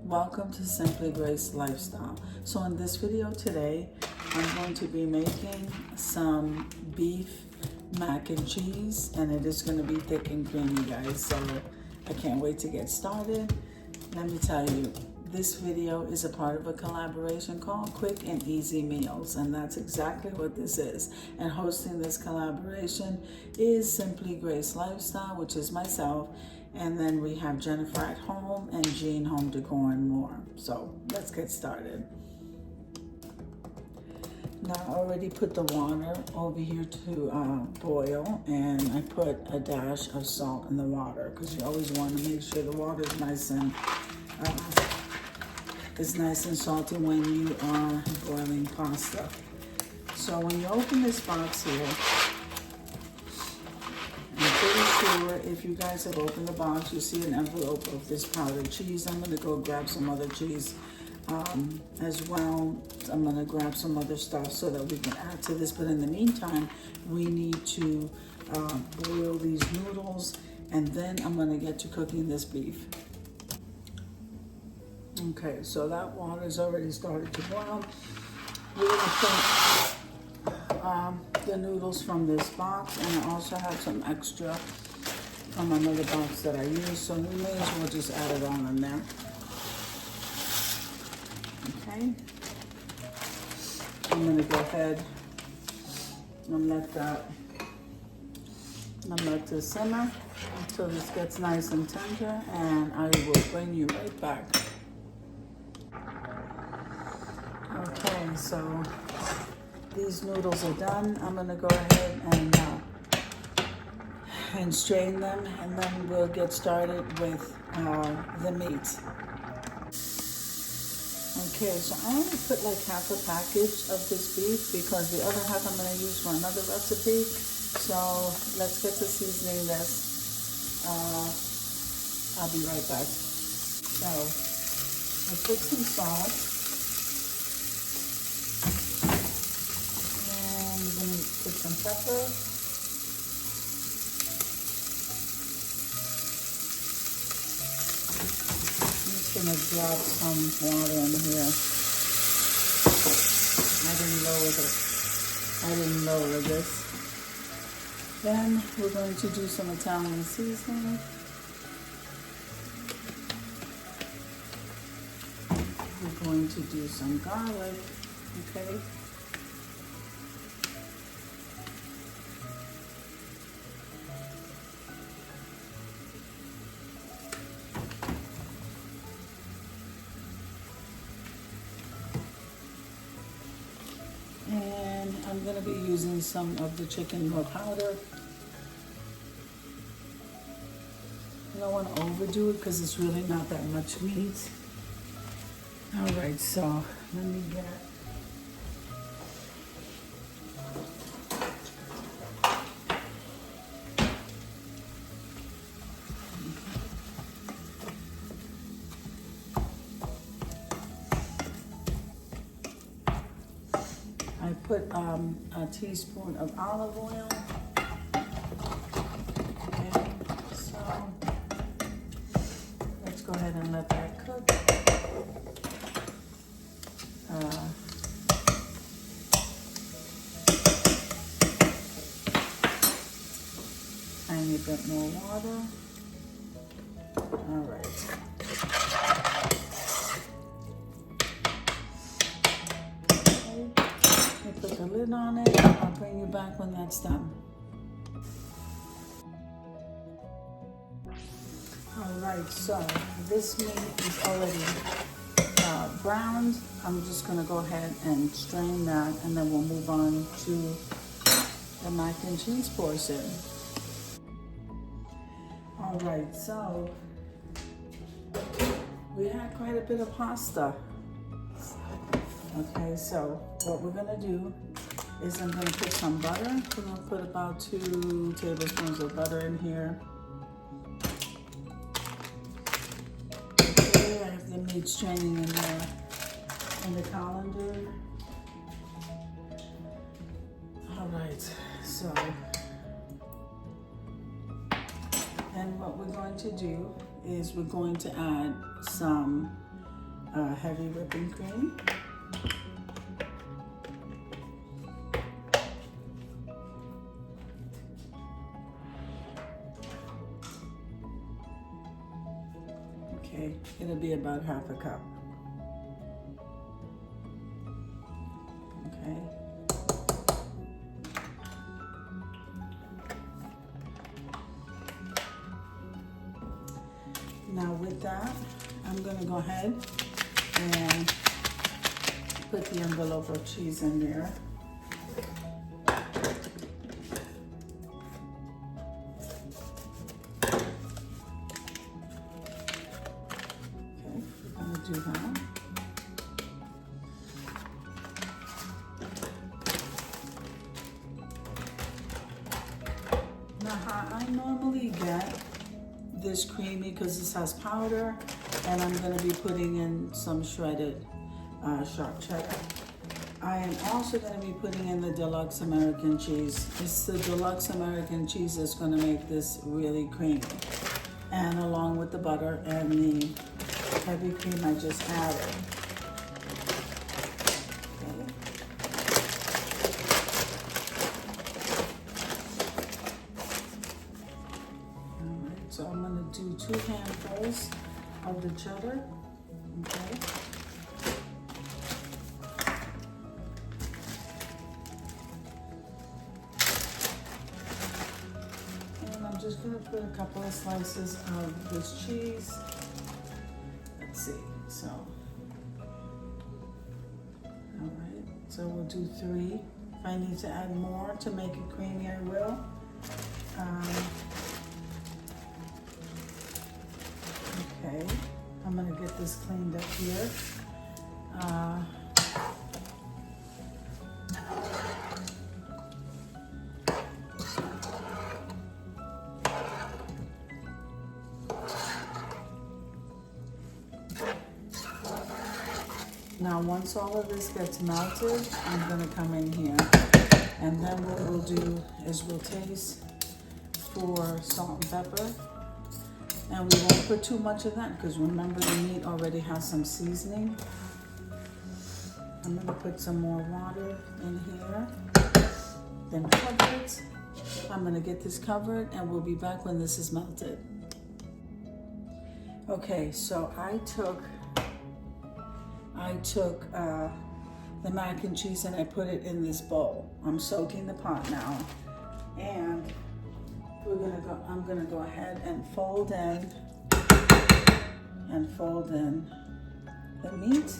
Welcome to Simply Grace Lifestyle. So in this video today, I'm going to be making some beef mac and cheese, and it is going to be thick and creamy, guys. So I can't wait to get started. Let me tell you, this video is a part of a collaboration called Quick and Easy Meals, and that's exactly what this is. And hosting this collaboration is Simply Grace Lifestyle, which is myself, and then we have Jennifer at Home and Jean Home Decor and more. So let's get started. Now I already put the water over here to boil, and I put a dash of salt in the water because you always want to make sure the water is nice and salty when you are boiling pasta. So when you open this box here, I'm pretty sure if you guys have opened the box, you see an envelope of this powdered cheese. I'm going to go grab some other cheese as well. I'm going to grab some other stuff so that we can add to this. But in the meantime, we need to boil these noodles, and then I'm going to get to cooking this beef. Okay, so that water has already started to boil. We're going to put the noodles from this box, and I also have some extra from another box that I used, so we may as well just add it on in there. Okay, I'm going to go ahead and let this simmer until this gets nice and tender, and I will bring you right back. Okay, so these noodles are done. I'm gonna go ahead and strain them, and then we'll get started with the meat. Okay, so I only put like half a package of this beef because the other half I'm gonna use for another recipe. So let's get to seasoning this. I'll be right back. So let's put some salt. Put some pepper. I'm just gonna drop some water in here. I didn't lower this. Then we're going to do some Italian seasoning. We're going to do some garlic, okay? And I'm going to be using some of the chicken raw powder. I don't want to overdo it because it's really not that much meat. All right, so let me get I put a teaspoon of olive oil. Okay, so let's go ahead and let that cook. Tiny bit more water. All right. Put the lid on it. I'll bring you back when that's done. All right, so this meat is already browned. I'm just gonna go ahead and strain that, and then we'll move on to the mac and cheese portion. All right, so we had quite a bit of pasta. Okay, so what we're gonna do is I'm gonna put some butter. We're gonna put about 2 tablespoons of butter in here. Okay, I have the meat straining in there in the colander. All right, so, and what we're going to do is we're going to add some heavy whipping cream. Okay, it'll be about half a cup. Okay. Now with that, I'm gonna go ahead and put the envelope of cheese in there. Okay, we're gonna do that. Now how I normally get this creamy, because this has powder, and I'm going to be putting in some shredded sharp cheddar. I am also going to be putting in the deluxe American cheese. It's the deluxe American cheese that's going to make this really creamy, and along with the butter and the heavy cream I just added. So I'm going to do 2 handfuls of the cheddar, okay? And I'm just going to put a couple of slices of this cheese. Let's see, so, all right, so we'll do 3. If I need to add more to make it creamy, I will. Okay, I'm gonna get this cleaned up here. Now, once all of this gets melted, I'm gonna come in here, and then what we'll do is we'll taste for salt and pepper. And we won't put too much of that because remember the meat already has some seasoning. I'm gonna put some more water in here, then cover it. I'm gonna get this covered and we'll be back when this is melted. Okay, so I took the mac and cheese and I put it in this bowl. I'm soaking the pot now, and I'm gonna go ahead and fold in the meat,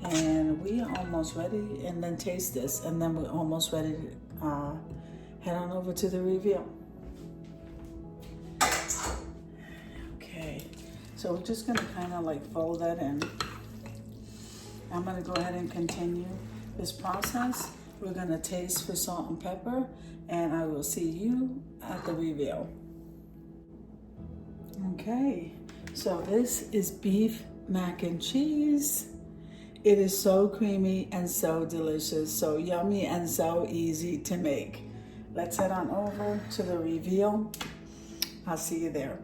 and we are almost ready. And then taste this, and then we're almost ready to head on over to the reveal. Okay, so we're just gonna kind of like fold that in. I'm gonna go ahead and continue this process. We're gonna taste for salt and pepper, and I will see you at the reveal. Okay, so this is beef mac and cheese. It is so creamy and so delicious, so yummy and so easy to make. Let's head on over to the reveal. I'll see you there.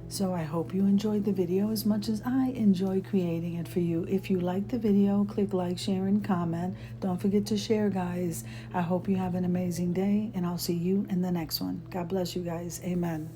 So I hope you enjoyed the video as much as I enjoy creating it for you. If you liked the video, click like, share, and comment. Don't forget to share, guys. I hope you have an amazing day, and I'll see you in the next one. God bless you guys. Amen.